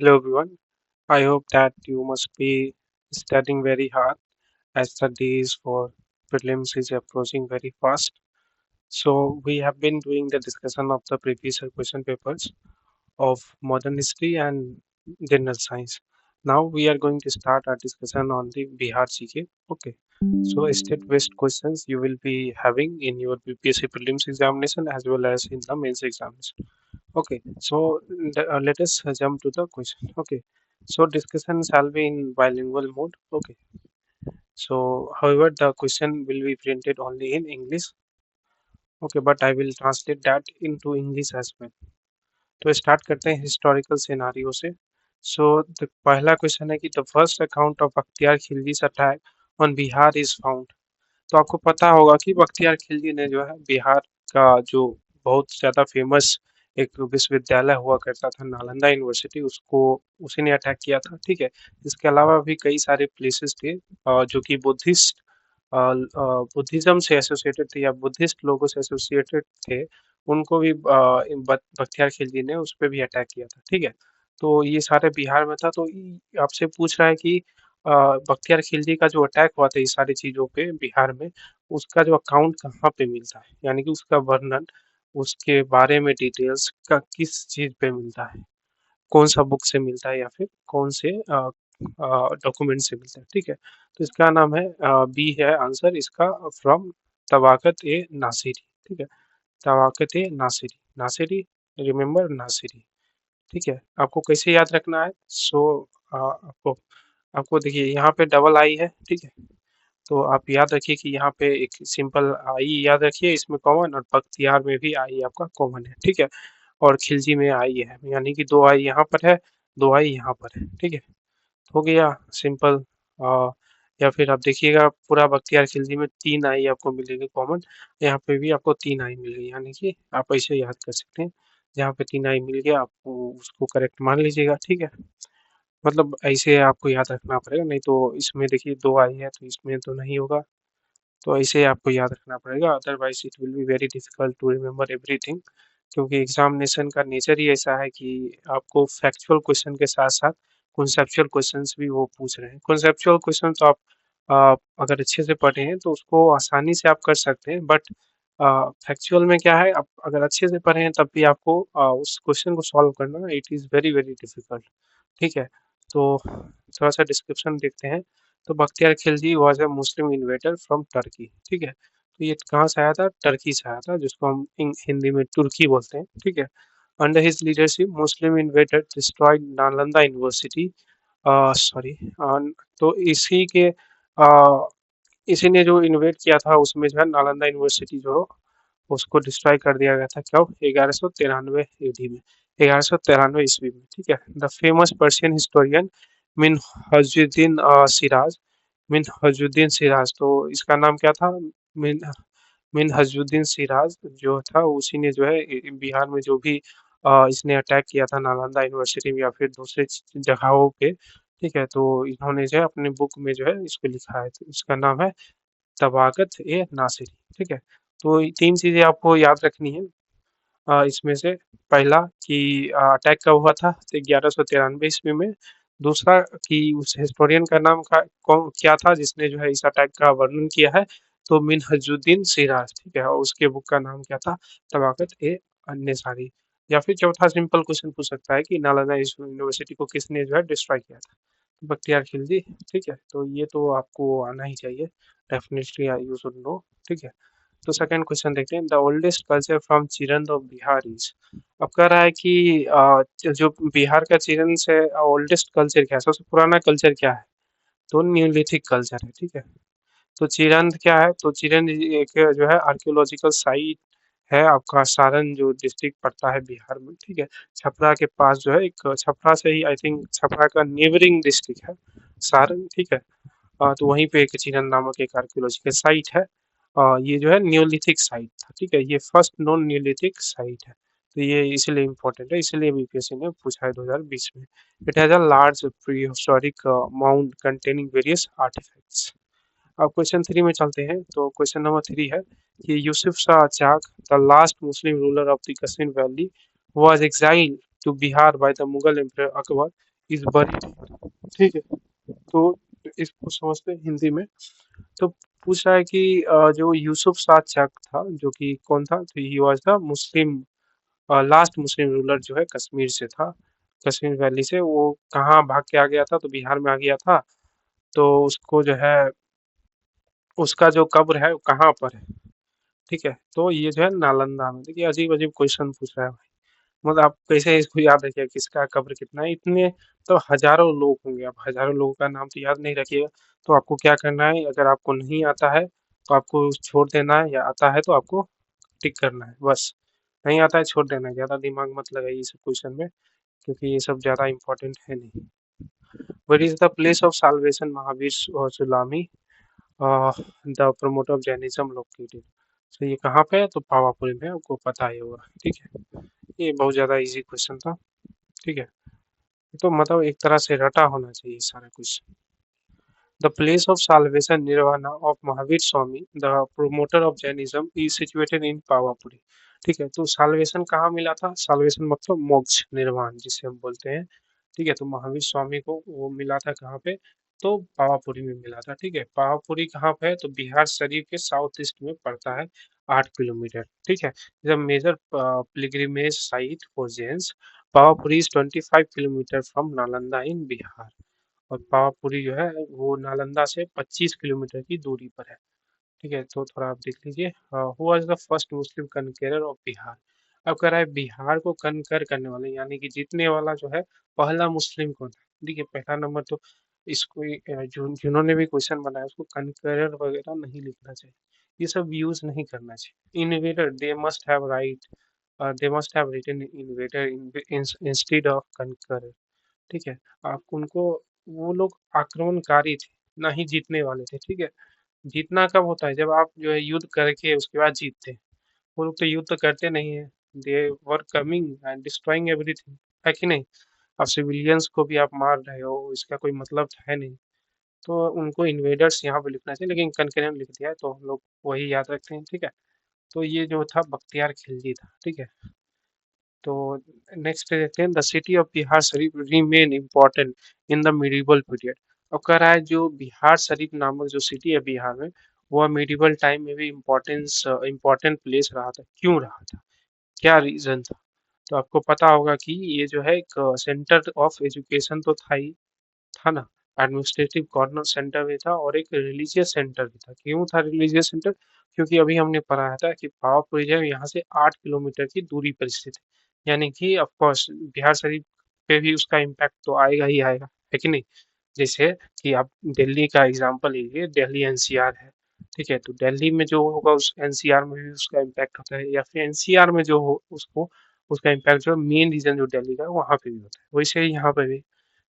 Hello everyone. I hope that you must be studying very hard as the days for prelims is approaching very fast. So we have been doing the discussion of the previous question papers of modern history and general science. Now we are going to start our discussion on the Bihar GK. Okay. So state-based questions you will be having in your BPSC prelims examination as well as in the mains examination. Okay, so let us jump to the question. Okay, so discussion shall be in bilingual mode. Okay, so however, the question will be printed only in English. Okay, but I will translate that into English as well. तो start करते हैं historical scenario से. So the पहला question है कि the first account of Bakhtiyar Khilji's attack on Bihar is found. तो आपको पता होगा कि बख्तियार खिलजी ने जो है बिहार का जो बहुत ज़्यादा फेमस एक विश्वविद्यालय हुआ करता था नालंदा यूनिवर्सिटी उसको उसी ने अटैक किया था. ठीक है. इसके अलावा भी कई सारे प्लेसेस थे जो कि बुद्धिस्ट बुद्धिज्म से एसोसिएटेड थे या बुद्धिस्ट लोगों से एसोसिएटेड थे. उनको भी बख्तियार खिलजी ने उस पर भी अटैक किया था. ठीक है. तो ये सारे बिहार में था. तो आपसे पूछ रहा है कि बख्तियार खिलजी का जो अटैक हुआ था इस सारी चीज़ों पे बिहार में उसका जो अकाउंट कहाँ पे मिलता है यानी कि उसका वर्णन उसके बारे में डिटेल्स का किस चीज़ पे मिलता है, कौन सा बुक से मिलता है या फिर कौन से डॉक्यूमेंट से मिलता है. ठीक है. तो इसका नाम है बी है आंसर इसका फ्रॉम तबाकत ए नासिरी. ठीक है. तबाकत ए नासिरी. नासिरी रिमेम्बर नासिरी. ठीक है. आपको कैसे याद रखना है. सो आपको आपको देखिए यहाँ पे डबल आई है. ठीक है. तो आप याद रखिए कि यहाँ पे एक सिंपल आई याद रखिए इसमें कॉमन और बख्तियार में भी आई आपका कॉमन है. ठीक है. और खिलजी में आई है यानी कि दो आई यहाँ पर है, दो आई यहाँ पर है. ठीक है. हो गया सिंपल. या फिर आप देखिएगा पूरा बख्तियार खिलजी में तीन आई आपको मिलेगी कॉमन. यहाँ पे भी आपको तीन आई मिल गई यानी कि आप ऐसे याद कर सकते हैं. जहाँ पे तीन आई मिल गया आपको उसको करेक्ट मान लीजिएगा. ठीक है. मतलब ऐसे आपको याद रखना पड़ेगा नहीं तो इसमें देखिए दो आई है तो इसमें तो नहीं होगा. तो ऐसे आपको याद रखना पड़ेगा otherwise it will be very difficult to remember everything. क्योंकि एग्जामिनेशन का नेचर ही ऐसा है कि आपको फैक्चुअल क्वेश्चन के साथ साथ कॉन्सेप्चुअल क्वेश्चंस भी वो पूछ रहे हैं. कॉन्सेप्चुअल क्वेश्चन तो आप अगर अच्छे से पढ़े हैं तो उसको आसानी से आप कर सकते हैं बट फैक्चुअल में क्या है आप अगर अच्छे से पढ़े हैं तब भी आपको उस क्वेश्चन को सॉल्व करना it is very very difficult. ठीक है. तो थोड़ा सा डिस्क्रिप्शन देखते हैं. तो Bakhtiyar Khilji was a Muslim invader from Turkey. ठीक है. तो ये कहाँ से आया था. टर्की से आया था जिसको हम हिंदी में तुर्की बोलते हैं. ठीक है. Under his leadership Muslim invader destroyed Nalanda University. Sorry. तो इसी ने जो इन्वेट किया था उसमें जो है नालंदा यूनिवर्सिटी जो उसको डिस्ट्रॉय कर दिया गया था कब 1193 एडी में 1193 ईस्वी में. ठीक है. द फेमस पर्शियन हिस्टोरियन मिन हजुद्दीन सिराज मिन हजुद्दीन सिराज. तो इसका नाम क्या था. मिन मिन हजुद्दीन सिराज जो था उसी ने जो है बिहार में जो भी इसने अटैक किया था नालंदा यूनिवर्सिटी में या फिर दूसरे जगहों पे. ठीक है. तो इन्होंने जो है अपने बुक में जो है इसको लिखा है. तो इसका नाम है तबाकत ए नासिरी. ठीक है. तो तीन चीज़ें आपको याद रखनी है इसमें से. पहला कि अटैक कब हुआ था तो 1193 ईस्वी में. दूसरा कि उस हिस्टोरियन का नाम कौन क्या था जिसने जो है इस अटैक का वर्णन किया है तो मिनहजुद्दीन सिराज. ठीक है. और उसके बुक का नाम क्या था तबाकत ए अन्सारी. या फिर चौथा सिंपल क्वेश्चन पूछ सकता है कि नालंदा यूनिवर्सिटी को किसने जो है डिस्ट्रॉय किया था. बख्तियार खिलजी. ठीक है. तो ये तो आपको आना ही चाहिए डेफिनेटली यू शुड नो. ठीक है. तो सेकंड क्वेश्चन देखते हैं. The oldest culture from Chirand of Bihar is. अब कह रहा है कि जो बिहार का चिरंद से ओल्डेस्ट कल्चर क्या है सबसे पुराना कल्चर क्या है. तो न्यूलिथिक कल्चर है. ठीक है. तो चिरंद क्या है तो चिरंद एक जो है आर्कियोलॉजिकल साइट है आपका सारण जो डिस्ट्रिक्ट पड़ता है बिहार में. ठीक है. छपरा के पास जो है एक छपरा से ही आई थिंक छपरा का नेबरिंग डिस्ट्रिक्ट है सारण. ठीक है. तो वहीं पे एक चिरंद नामक एक आर्कियोलॉजिकल साइट है. ये जो है न्यूलिथिक साइट था. ठीक है. ये फर्स्ट नॉन न्यूलिथिक साइट है. तो ये इसलिए इम्पोर्टेंट है इसलिए बीपीएससी ने पूछा है 2020 में. It has a large prehistoric mound containing various artefacts. अब क्वेश्चन थ्री में चलते हैं. तो क्वेश्चन नंबर थ्री है कि Yusuf Shah Chak the last Muslim ruler of the Kashmir valley was exiled to Bihar by the Mughal Emperor Akbar is buried. ठीक है, तो इसको समझते हैं हिंदी में। तो पूछ रहा है कि जो यूसुफ शाह चक था, जो कि कौन था, तो he was the Muslim last Muslim ruler, जो है कश्मीर से था। कश्मीर वैली से वो कहाँ भाग के आ गया था, तो बिहार में आ गया था। तो उसको जो है, उसका जो कब्र है वो कहाँ पर है। ठीक है, तो ये जो है नालंदा में। देखिए अजीब अजीब क्वेश्चन पूछ रहा है भाई। मतलब आप कैसे इसको याद रखिए किसका कब्र कितना है, इतने तो हजारों लोग होंगे, आप हजारों लोगों का नाम तो याद नहीं रखिएगा। तो आपको क्या करना है, अगर आपको नहीं आता है तो आपको छोड़ देना है, या आता है तो आपको टिक करना है बस। नहीं आता है छोड़ देना है, ज्यादा दिमाग मत लगाइए इस क्वेश्चन में, क्योंकि ये सब ज्यादा इंपॉर्टेंट है नहीं। Where is the place of salvation Mahavir सुलामी the promoter of Jainism located. तो ये कहाँ पे है, तो पावापुरी में, आपको पता ही होगा। ठीक है, ये बहुत ज्यादा इजी क्वेश्चन था। ठीक है, तो मतलब एक तरह से रटा होना चाहिए सारा कुछ। The place of salvation nirvana of Mahavir Swami the promoter of Jainism is situated in Pawapuri. ठीक है, तो साल्वेशन कहाँ मिला था, साल्वेशन मतलब मोक्ष, निर्वाण जिसे हम बोलते हैं। ठीक है, तो महावीर स्वामी को वो मिला था कहाँ पे, तो पावापुरी में मिला था। ठीक है, पावापुरी कहाँ पे है, तो बिहार शरीफ के साउथ ईस्ट में पड़ता है, 8 किलोमीटर। ठीक है, the major pilgrimage site for Jains, Pawapuri is 25 kilometres from Nalanda in Bihar. और पावापुरी जो है वो नालंदा से 25 किलोमीटर की दूरी पर है। ठीक है, तो थोड़ा आप देख लीजिए। Who was the first Muslim conqueror of Bihar. अब कह रहा है बिहार को कनकर करने वाले, यानी कि जीतने वाला जो है पहला मुस्लिम कौन है। देखिए पहला नंबर तो इसको जिन्होंने भी क्वेश्चन बनाया उसको कनकरर वगैरह नहीं लिखना चाहिए, ये सब यूज नहीं करना चाहिए। Invader they must have write, they must have written invader instead of conqueror. ठीक है, आप उनको, वो लोग आक्रमणकारी थे, ना ही जीतने वाले थे। ठीक है, जीतना कब होता है, जब आप जो है युद्ध करके उसके बाद जीतते हैं। वो लोग तो युद्ध तो करते नहीं है, they were coming and destroying everything, है कि नहीं। अब सिविलियंस को भी आप मार रहे हो, इसका कोई मतलब है नहीं। तो उनको इन्वेडर्स यहाँ पे लिखना चाहिए, लेकिन कनकरेंट लिख दिया है तो हम लोग वही याद रखते हैं। ठीक है, तो ये जो था बख्तियार खिलजी था। ठीक है, तो नेक्स्ट देखते हैं, the city of Bihar Sharif remain important in the medieval period. अब कह रहा है जो बिहार शरीफ नामक जो सिटी है बिहार में, वह मिडिवल टाइम में भी इम्पोर्टेंट प्लेस रहा था। क्यों रहा था, क्या रीजन था। तो आपको पता होगा कि ये जो है एक सेंटर ऑफ एजुकेशन तो था ही, था ना, एडमिनिस्ट्रेटिव कॉर्नर सेंटर भी था और एक रिलीजियस सेंटर भी था। क्यों था रिलीजियस सेंटर, क्योंकि अभी हमने पढ़ा था कि पावापुरी जो है यहाँ से 8 किलोमीटर की दूरी पर स्थित है, यानी कि ऑफ कोर्स बिहार शरीफ पे भी उसका इम्पैक्ट तो आएगा ही आएगा, है कि नहीं। जैसे कि आप दिल्ली का एग्जांपल लीजिए, दिल्ली एनसीआर है। ठीक है, तो दिल्ली में जो होगा उस एनसीआर में भी उसका इम्पैक्ट होता है, या फिर एनसीआर में जो हो उसको, उसका इम्पैक्ट जो मेन रीजन जो दिल्ली का है वहाँ पे भी होता है, वैसे ही यहाँ पे भी।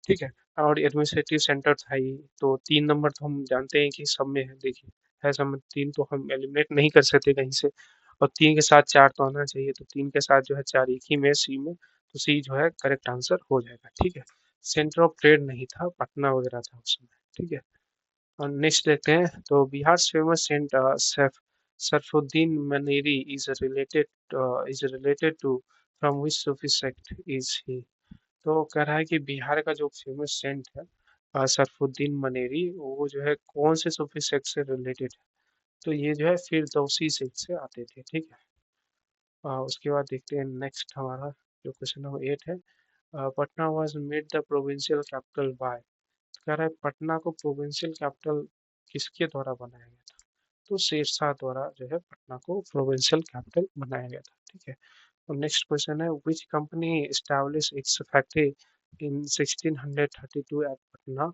ठीक है, और एडमिनिस्ट्रेटिव सेंटर था ही। तो 3 नंबर तो हम जानते हैं कि सब में है, देखिए है सब में, 3 तो हम एलिमिनेट नहीं कर सकते कहीं से। और 3 के साथ 4 तो आना चाहिए, तो 3 के साथ जो है 4 एक ही में, सी में, तो सी जो है करेक्ट आंसर हो जाएगा। ठीक है, सेंटर ऑफ ट्रेड नहीं था, पटना वगैरह था उस समय। ठीक है, और नेक्स्ट देखते हैं, तो Bihar famous saint Sharfuddin Maneri is related to from which Sufi sect is he. तो कह रहा है कि बिहार का जो फेमस सेंट है सरफुद्दीन मनेरी, वो जो है कौन से सूफी सेक्ट से रिलेटेड है। तो ये जो है फिरदौसी सेक्ट से आते थे। ठीक है, उसके बाद देखते हैं नेक्स्ट हमारा जो क्वेश्चन नंबर 8 है। Patna was made the provincial capital by. कह रहा है पटना को प्रोविंशियल कैपिटल किसके द्वारा बनाया गया था, तो शेरशाह द्वारा जो है पटना को प्रोविंशियल कैपिटल बनाया गया था। ठीक है, और नेक्स्ट क्वेश्चन है, which company establish its factory in 1632 at Patna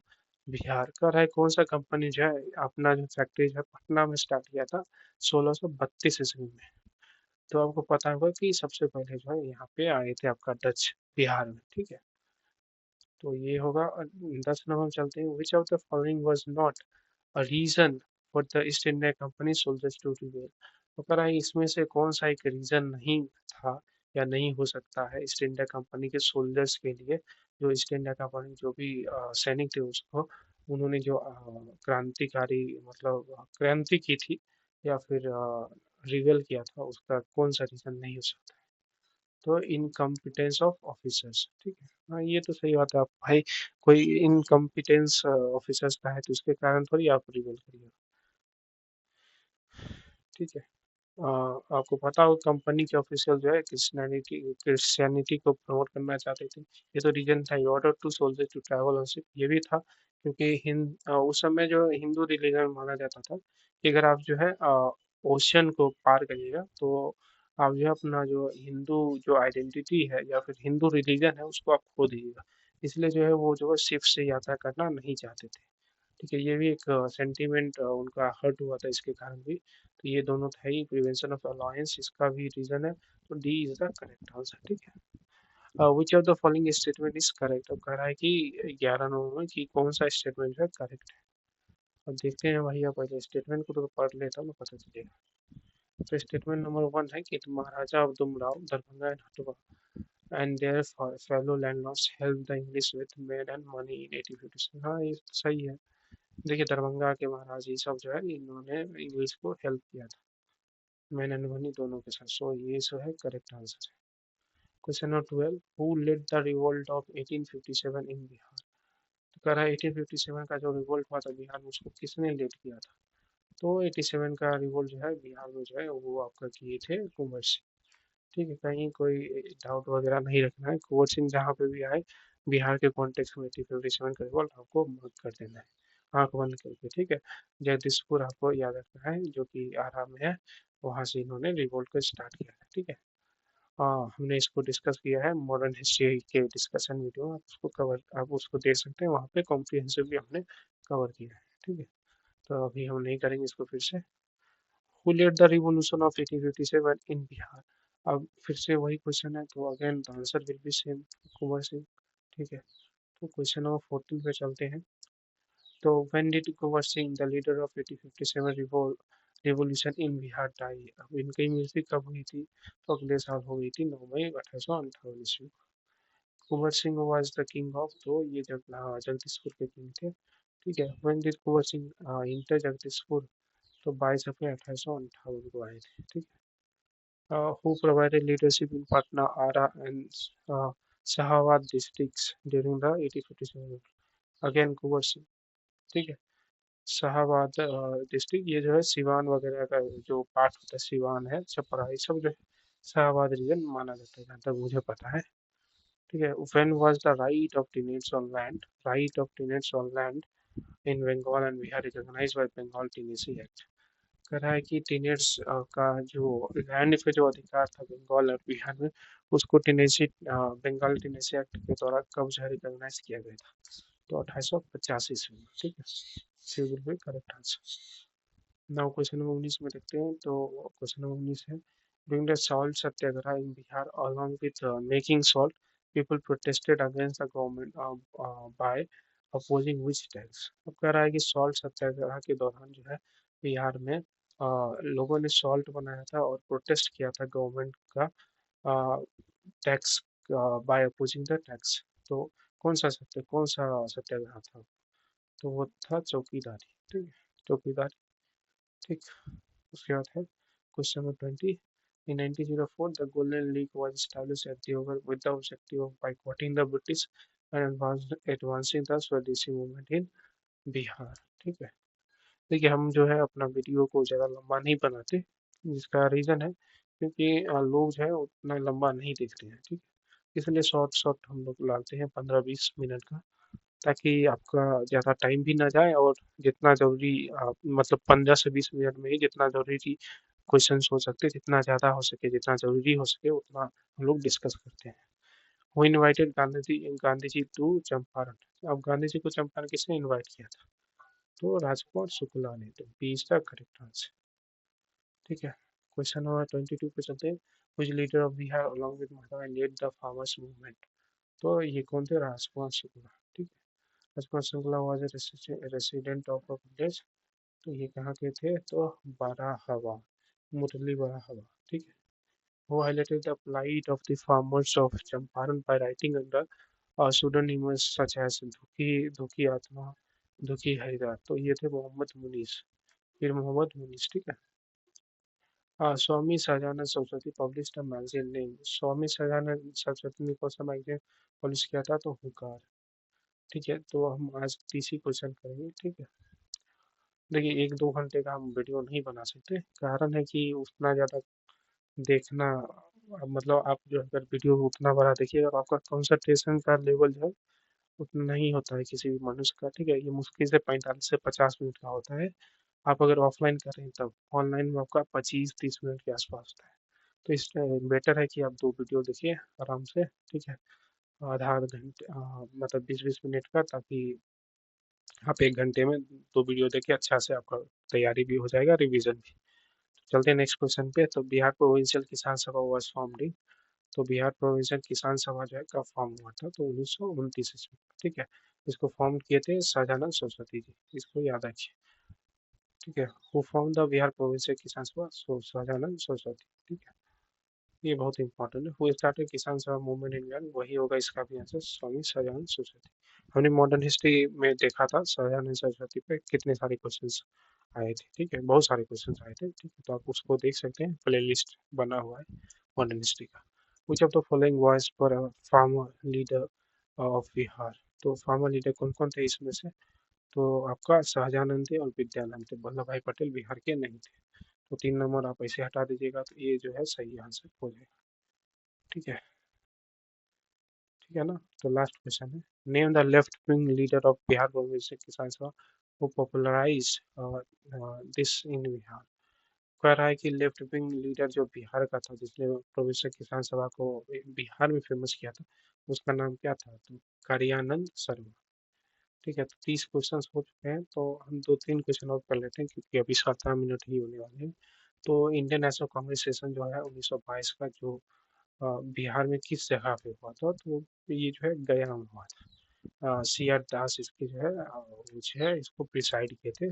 Bihar. कर रहा है कौन सा कंपनी जो है अपना जो फैक्ट्री जो है पटना में स्टार्ट किया था 1632 ईस्वी में। तो आपको पता होगा कि सबसे पहले जो है यहाँ पे आए थे आपका डच बिहार में। ठीक है, तो ये होगा। 10 नंबर में चलते हैं, which of the following was not a reason for the East India Company soldiers to rebel. तो कह रहा है इसमें से कौन सा एक रीजन नहीं था या नहीं हो सकता है ईस्ट इंडिया कंपनी के सोल्जर्स के लिए, जो ईस्ट इंडिया कंपनी जो भी सैनिक थे उसको, उन्होंने जो क्रांतिकारी मतलब क्रांति की थी या फिर रिबेल किया था, उसका कौन सा रीजन नहीं हो सकता है। तो इनकम्पिटेंस ऑफ ऑफिसर्स, ठीक है। हाँ, ये तो सही बात है। आप भाई कोई इनकम्पिटेंस ऑफिसर्स का है तो उसके कारण थोड़ी आप रिवोल्ट करिए, ठीक है। अ, आपको पता हो कंपनी के ऑफिशियल जो है क्रिश्चियनिटी को प्रमोट करना चाहते थे। ये तो रीजन था, order to soldier to travel on ship, ये भी था क्योंकि उस समय जो हिंदू रिलीजन माना जाता था कि अगर आप जो है ओशियन को पार करिएगा तो आप जो है अपना जो हिंदू जो आइडेंटिटी है या फिर हिंदू रिलीजन है उसको आप खो दीजिएगा। इसलिए जो है वो जो है शिप से यात्रा करना नहीं चाहते थे, ठीक है। ये भी एक सेंटीमेंट उनका हर्ट हुआ था इसके कारण भी। तो ये दोनों था ही, प्रिवेंशन ऑफ अलायंस इसका भी रीजन है। तो D is the correct answer, ठीक है। विच of the following statement is correct, अब कह रहा है कि 11 नंबर में कि कौन सा स्टेटमेंट है करेक्ट है। अब देखते हैं भैया, पहले स्टेटमेंट को तो पढ़ लेता हूँ, पता चलेगा। तो स्टेटमेंट नंबर 1 है कि महाराजा अब्दुलराव दरभंगा एंड हटवा and there fellow landlords help the English with made and money in 1857। हाँ, ये तो सही है। देखिए दरभंगा के महाराज ये सब जो है इन्होंने इंग्लिश को हेल्प किया था, मैन एंड मनी दोनों के साथ। सो ये जो है करेक्ट आंसर है। Question number 12, who led the revolt of 1857 in Bihar. तो कह रहा है 1857 का जो रिवोल्ट हुआ था बिहार में उसको किसने लीड किया था। तो 87 का रिवोल्ट जो है बिहार में जो है वो आपका किए थे कुंवर सिंह, ठीक है। कहीं कोई डाउट वगैरह नहीं रखना है, कुंवर सिंह जहाँ पे भी आए बिहार के कॉन्टेक्स्ट में 1857 का रिवोल्ट आपको मार्क कर देना है आंख बंद करके, ठीक है। जगदीशपुर आपको याद रखना है जो कि आरा में है, वहां से इन्होंने रिवोल्ट को स्टार्ट किया है, ठीक है। हाँ, हमने इसको डिस्कस किया है मॉडर्न हिस्ट्री के डिस्कशन वीडियो, आप उसको देख सकते हैं, वहाँ पे कॉम्प्रिहेंसिवली हमने कवर किया है, ठीक है। तो अभी हम नहीं करेंगे इसको फिर से। Who led the revolution of 1857 in Bihar. अब फिर से वही क्वेश्चन है तो again the answer will be same, Kunwar Singh, ठीक है। तो क्वेश्चन नंबर 14 पे चलते हैं। तो when did Kunwar Singh the leader of 1857 revolution in Bihar die. अब इनकी मृत्यु कब हुई थी, तो अगले साल हो गई थी 9 मई 1858 ईस्वी। Kunwar Singh was the king of, तो ये जगदीशपुर के किंग थे, ठीक है। when did Kunwar Singh inter Jagdishpur, तो 22 अप्रैल 1858 को आए थे, ठीक है। Who provided leadership in Patna, Ara, and Shahabad districts during the 1857? Again कुंवर सिंह, ठीक है। शाहाबाद डिस्ट्रिक्ट ये जो है सिवान वगैरह का जो पार्ट होता है, सिवान है, छपरा, ये सब जो है शाहाबाद रीजन माना जाता है जहाँ तक मुझे पता है, ठीक है। When was the right of tenancy on land, right of tenancy on land in Bengal and Bihar recognised by Bengal tenancy act. कह रहा है कि टीनेट्स का जो लैंड पे जो अधिकार था बंगाल और बिहार में, उसको बंगाल टीनेसी एक्ट के द्वारा कब जो है रिकॉग्नाइज किया गया था, तो 1885 ईस्वी में, ठीक है। C will be correct answer. Now question number 19 में देखते हैं। तो क्वेश्चन नंबर 19 है, during the salt Satyagraha in Bihar along with making salt, people protested against the government by opposing which tax। अब कह रहा है कि सॉल्ट सत्याग्रह के दौरान जो है बिहार में लोगों ने सॉल्ट बनाया था और प्रोटेस्ट किया था गवर्नमेंट का tax bye opposing the tax. तो कौन सा सत्याग्रह था, तो वो था चौकीदारी, ठीक है, चौकीदारी, ठीक। उसके बाद है question number 20, in 1904 the golden league was established at Deoghar with the objective of boycotting the British and advancing the Swadeshi movement in Bihar, ठीक है। देखिए हम जो है अपना वीडियो को ज़्यादा लंबा नहीं बनाते, जिसका रीज़न है क्योंकि लोग जो है उतना लंबा नहीं देखते हैं, ठीक है। इसलिए शॉर्ट शॉर्ट हम लोग डालते हैं 15-20 मिनट का, ताकि आपका ज़्यादा टाइम भी ना जाए और जितना ज़रूरी मतलब 15 से 20 मिनट में ही जितना ज़रूरी क्वेश्चन हो सकते, जितना ज़्यादा हो सके, जितना ज़रूरी हो सके उतना हम लोग डिस्कस करते हैं। वो इनवाइटेड गांधी जी टू चंपारण। अब गांधी जी को चंपारण किसने इनवाइट किया था, तो राजकुमार शुक्ला ने। तो B is the correct answer, ठीक है। क्वेश्चन नंबर 22 पे चलते हैं। Which leader of Bihar along with Mahatma led the farmers movement. तो ये कौन थे, राजकुमार शुक्ला, ठीक है। Rajkumar Shukla was a resident of a village, तो ये कहाँ के थे, तो बाराहवा, मुरली बाराहवा, ठीक है। Who highlighted the plight of the farmers of Champaran by writing under pseudonyms such as दुखी आत्मा, दुखी हैदर। तो ये थे मोहम्मद मुनीस, फिर मोहम्मद मुनीस, ठीक है। Swami Sajanand Saraswati published a magazine named स्वामी सजानंद सरस्वती ने कौन सा मैगजीन पब्लिश किया था? तो हुकार। ठीक है, तो हम आज तीसरी क्वेश्चन करेंगे। ठीक है, देखिए एक दो घंटे का हम वीडियो नहीं बना सकते, कारण है कि उतना ज़्यादा देखना, मतलब आप जो अगर वीडियो उतना बड़ा देखिएगा तो आपका कंसंट्रेशन का लेवल जो है उतना नहीं होता है किसी भी मनुष्य का। ठीक है, ये मुश्किल से 45 से 50 मिनट का होता है। आप अगर ऑफलाइन कर रहे हैं तब, ऑनलाइन में आपका 25-30 मिनट के आसपास होता है। तो इसलिए बेटर है कि आप दो वीडियो देखिए आराम से। ठीक है, आधा आधा घंटे, मतलब 20-20 मिनट का, ताकि आप एक घंटे में दो वीडियो देखिए, अच्छा से आपका तैयारी भी हो जाएगा, रिवीजन भी। चलते हैं नेक्स्ट क्वेश्चन पे। तो बिहार प्रोविंशियल किसान सभा वाज फॉर्मड इन, तो बिहार प्रोविंशियल किसान सभा जो है कब फॉर्म हुआ था? तो 1929 ईस्वी। ठीक है, इसको फॉर्म किए थे सहजानंद सरस्वती जी, इसको याद रखिए। ठीक है, who form the Bihar provincial Kisan सभा? सहजानंद सरस्वती। ठीक है, ये बहुत इंपॉर्टेंट है। हु स्टार्टेड किसान सभा मूवमेंट इन बिहार? वही होगा इसका भी आंसर, स्वामी सहजानंद सरस्वती। हमने मॉडर्न हिस्ट्री में देखा था सहजानंद सरस्वती पे कितने सारे क्वेश्चंस आए थे। ठीक है, बहुत सारे क्वेश्चंस आए थे। ठीक है, तो आप उसको देख सकते हैं, प्ले लिस्ट बना हुआ है मॉडर्न हिस्ट्री का। विच of the following voice for farmer leader of Bihar? तो फार्मर लीडर कौन कौन थे इसमें से? तो आपका शाहजानंद थे और विद्यानंद थे, वल्लभ भाई पटेल बिहार के नहीं थे। तो 3 नंबर आप ऐसे हटा दीजिएगा, तो ये जो है सही आंसर हो जाएगा। ठीक है, ठीक है ना। तो लास्ट क्वेश्चन है, name the left wing leader of Bihar provincial Kisan Sabha who popularise this in Bihar? कह रहा है कि लेफ्ट विंग लीडर जो बिहार का था, जिसने प्रोविंशियल किसान सभा को बिहार में फेमस किया था, उसका नाम क्या था? तो कार्यानंद शर्मा। ठीक है, तो 30 क्वेश्चन हो चुके हैं, तो हम दो तीन क्वेश्चन और कर लेते हैं, क्योंकि अभी 17 मिनट ही होने वाले हैं। तो इंडियन नेशनल कांग्रेस सेशन जो है 1922 का, जो बिहार में किस जगह पे हुआ था? तो ये जो है गया में हुआ था। सी आर दास इसके जो है वो जो है इसको प्रिसाइड किए थे,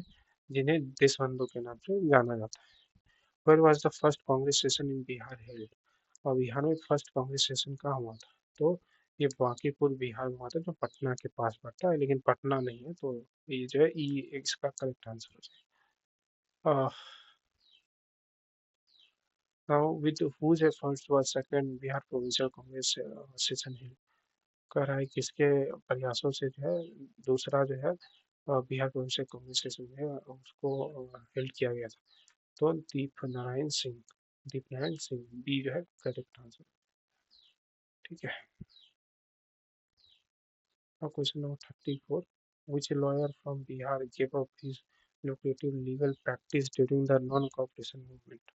जिन्हें देश बंधु के नाम से जाना जाता है। Where was the first Congress session in Bihar held? और बिहार में फर्स्ट कांग्रेस सेशन कहाँ हुआ था? तो ये बांकीपुर बिहार में हुआ था, जो पटना के पास पड़ता है, लेकिन पटना नहीं है, तो ये जो है ई इसका करेक्ट आंसर हो जाएगा। Now with whose efforts was second Bihar provincial Congress session held? कह रहा है किसके प्रयासों से जो है दूसरा जो है बिहार प्रोविंशियल कांग्रेस सेशन जो है उसको हेल्ड किया गया था? तो दीप नारायण सिंह, दीप नारायण सिंह बी जो है करेक्ट आंसर। ठीक है, now question number 34. Which lawyer from Bihar gave up his lucrative legal practice during the non-cooperation movement?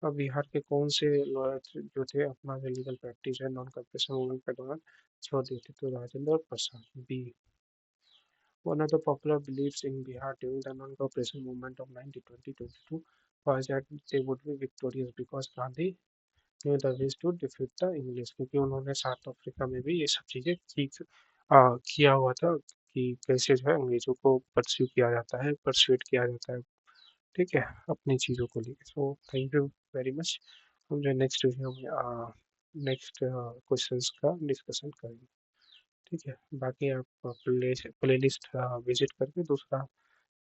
अब बिहार के कौन से लॉयर जो थे अपना जो लीगल प्रैक्टिस है नॉन कॉपरेशन मूवमेंट के दौरान छोड़ दिए थे? तो Rajendra Prasad B. One of the popular beliefs in Bihar during the non-cooperation movement of 1920-22 was that they would be victorious because Gandhi knew the ways to defeat the English, क्योंकि उन्होंने south Africa में भी ये सब चीज़ें किया हुआ था, कि कैसे जो है अंग्रेजों को परस्यू किया जाता है, परसुएट किया जाता है। ठीक है, अपनी चीज़ों को लेकर। So thank you very much. हम जो नेक्स्ट वीडियो में नेक्स्ट क्वेश्चंस का डिस्कशन करेंगे। ठीक है, बाकी आप प्ले लिस्ट विजिट करके दूसरा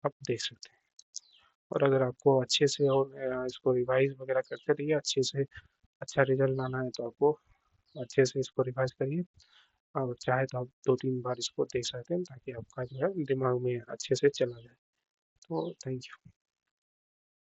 आप देख सकते हैं। और अगर आपको अच्छे से और इसको रिवाइज वगैरह करते रहिए, अच्छे से अच्छा रिजल्ट लाना है, तो आपको अच्छे से इसको रिवाइज करिए। और चाहे तो आप 2-3 बार इसको देख सकते हैं, ताकि आपका जो है दिमाग में अच्छे से चला जाए। तो थैंक यू।